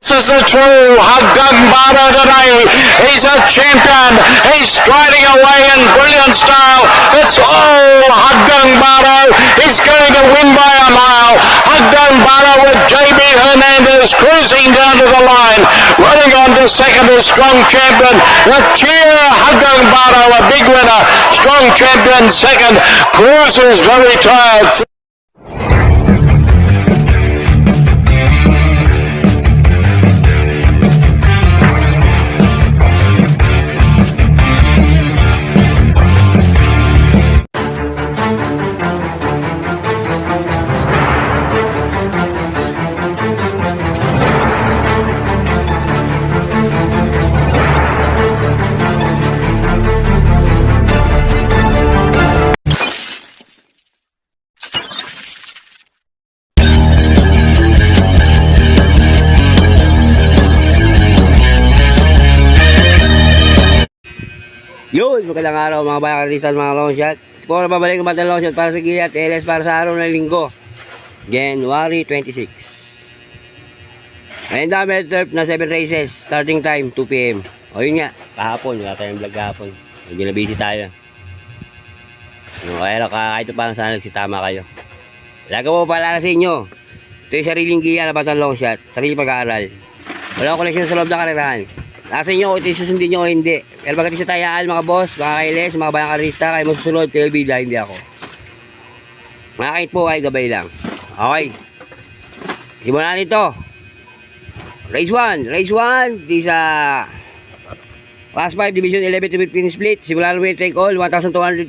This is the true Haggang Bara today. He's a champion. He's striding away in brilliant style. It's all Haggang Bara. He's going to win by a mile. Haggang Bara with JB Hernandez cruising down to the line. Running on to second is Strong Champion. The cheer Haggang Bara, a big winner. Strong Champion second. Cruises very tired. Yun, magandang araw mga bayan karisan, mga long shot. Kung babalik ang batang long shot para sa Giyat LS para sa araw ng linggo, January 26. Ayun dami turf na 7 races, starting time 2 PM. O yun nga, kahapon, wala tayong vlog kahapon. Medyo na busy tayo. Kaya kahit pa sana nagsitama kayo. Laga po pala sa inyo. Ito yung sariling giya na batang long shot, sariling pag-aaral. Walang koleksyon sa loob ng karerahan. Nasa inyo kung ito susundin nyo o hindi. Pero bakit sa tayaan mga boss, mga kailes, mga bayang karista, kayo masusunod, kayo bida, hindi ako. Mga kahit po ay gabay lang. Okay. Simulan nito. Race 1. Race 1. Di sa Class 5 Division 11 to 15 split. Simulan namin take all. 1,400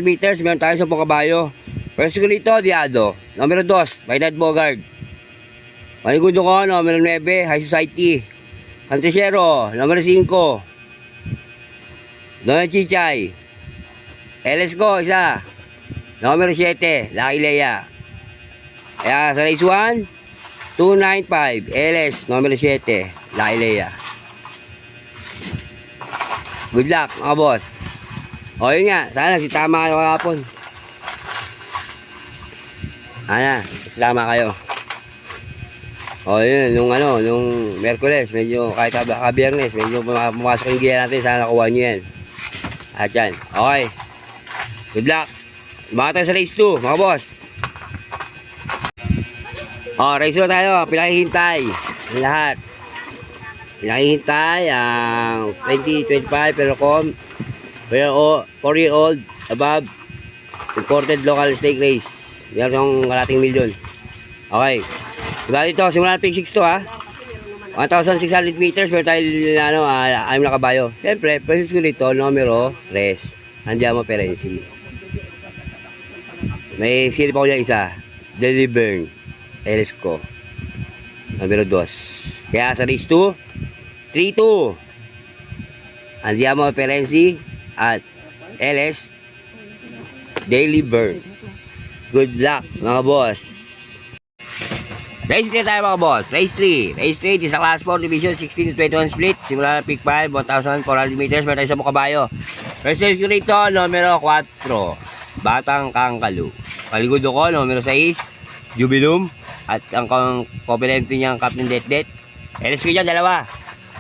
meters. Meron tayo 10 kabayo. First ko nito, Diado. Numero 2, Baydad Bogard. Manigundo ko, numero 9, High Society. Antisero, numero 5. Don Chichay. LS ko, isa. Numero 7, Lucky Leia. Kaya sa race 1, 295, LS, numero 7, Lucky Leia. Good luck, mga boss. O yun nga, sana si tama kayo kahapon. Sana, tama kayo. O yun, nung Merkules, medyo kahit ka-Biyernes, medyo pumasok yung gear natin, sana nakuha nyo yan. At yan, okay. Good luck. Baka tayo sa race 2, mga boss. O, race 2 tayo, pinakihintay. Ang lahat. Pinakihintay ang 2025 pero 4-year-old above imported local stake race. Meron yung kalating milyon. Okay. Diba dito, simula pick 6 to ha. 1,600 meters, pero tayo anim na kabayo. Siyempre, presis ko dito, numero 3, Andiamo Perensi. May silip ako dyan isa, Deliburn, LS ko, numero 2. Kaya sa race 2, 3-2, Andiamo Perensi at LS, Daily Burn. Good luck mga boss. Race 3 tayo mga boss. Race 3. Race 3 is a Class 4 Division 16 to 21 split. Simula na pick 5, 1,400 meters. Meron tayo sa kabayo. First race ko rito, numero 4, Batang Kangkalu. Paligudo ko, numero 6, Jubilum. At ang komplemento niyang Captain Det. LS ko dyan, dalawa.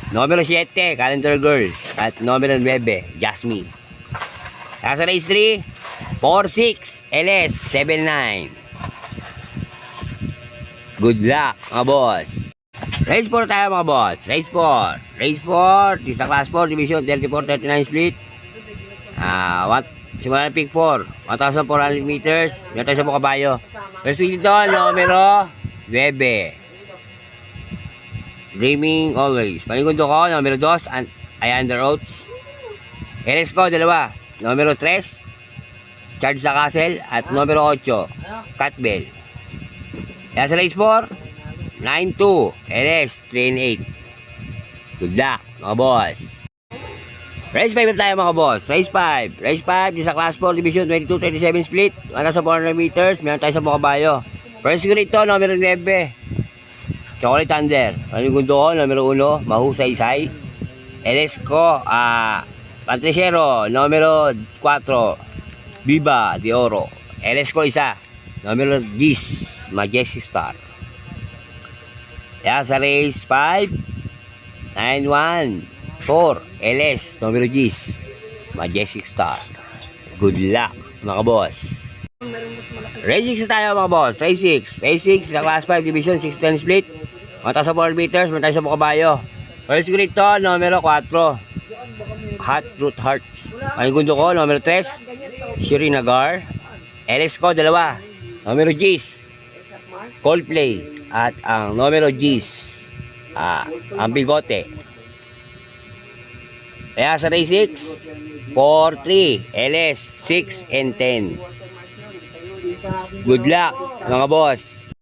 Numero 7, Calendar Girl. At numero 9, Jasmine. Kaya sa race 3, 4-6, LS 7-9. Good luck mga boss. Race 4 tayo mga boss. Race 4. Race 4. This is Class 4 Division 34-39 split. Simula na pick 4. 1,400 meters. Meron tayo sa mga kabayo. First dito, numero 9. Dreaming Always. Panigundo ko, numero 2. Ayander Oats. LS ko, dalawa. Numero 3. Charge sa Castle. At numero 8. Catbell. Kaya sa race 4, 9-2, LS, 3-8. Good luck, mga boss. Race 5 tayo mga boss. Race 5. Race 5, di sa Class 4 Division 22-37 split. 1,400 meters, meron tayo sa mga kabayo. First ko rito, numero 9. Chocolate Thunder. Panigundo ko, numero 1, Mahusay-say. LS ko, Pantresero, numero 4, Viva de Oro. LS ko isa, numero 10, Majestic Star. Kaya sa race 5, 914 LS, numero G's, Majestic Star. Good luck, mga boss. Race 6 tayo, mga boss. Race 6. Race 6 sa Class 5 Division 610 split. Mata sa 4 meters, mata sa kabayo. First grid to, numero 4. Hot Root Hearts. Ang gundo ko, numero 3. Shirinagar. LS ko, 2. Numero G's, Coldplay. At ang numero G's, ang bigote. Kaya sa race 6, 4-3, LS, 6 and 10. Good luck, mga boss.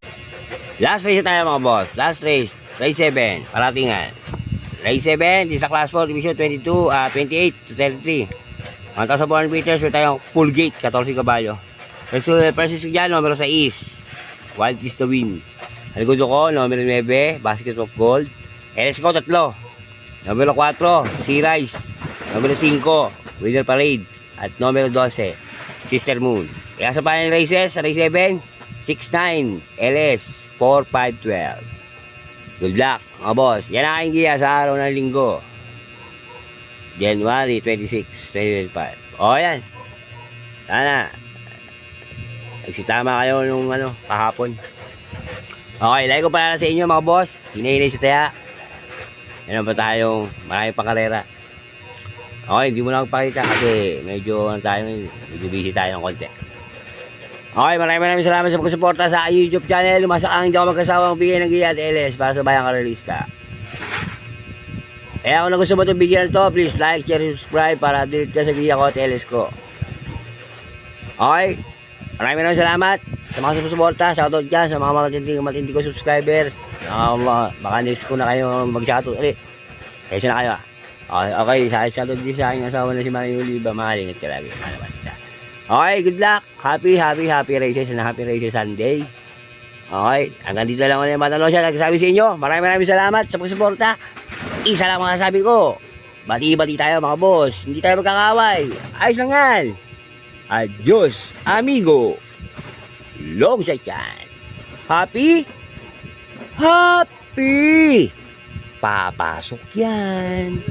Last race tayo, mga boss. Last race, race 7, paratingan. Race 7, di sa Class 4, Division 28 to 33. Ang sa 400 meters, may tayong full gate, 14 kabalyo. First dyan, numero 6, Wild is the win. Ang gusto ko, numero 9, Basket of Gold. LS ko, 3. Numero 4, Sea Rise. Numero 5, Winner Parade. At numero 12, Sister Moon. Kaya sa panel races, sa race 7, 6-9, LS, 4-5-12. Good luck, mga boss. Yan ang aking giya sa araw ng linggo. January 26, 2025. O, yan. Sana. Nagsitama kayo nung kahapon. Okay, like ko pala sa inyo, mga boss. Hinahinay sa taya. Yan ba tayong marami pang karera. Okay, hindi mo na magpakita kasi medyo busy tayo ng konti. Okay, maraming salamat sa pagsuporta sa YouTube channel. Lumasa ang hindi ako magkasawang bigay ng giya at LS para sa bayang karelista. Kaya kung nagustuhan mo itong video na ito, please like, share, subscribe para update ka sa giya ko at LS ko. Okay, maraming salamat sa mga sumusuporta. Shoutout dyan sa mga matindi ko subscriber. Baka next ko na kayo mag-shoutout ulit. Kaysa na kayo. Okay, shoutout din sa aking asawa na si Manny Oliva. Makalingat ka lagi. Okay, good luck. Happy races and happy races Sunday. Okay, hanggang dito lang ulit yung matalo siya. Nagsasabi sa inyo, maraming salamat sa pagsuporta. Isa lang mga sabi ko. Bati-bati tayo, mga boss. Hindi tayo magkakaway. Ayos lang yan. Adios, amigo. Long sa yan. Happy? Papasok yan.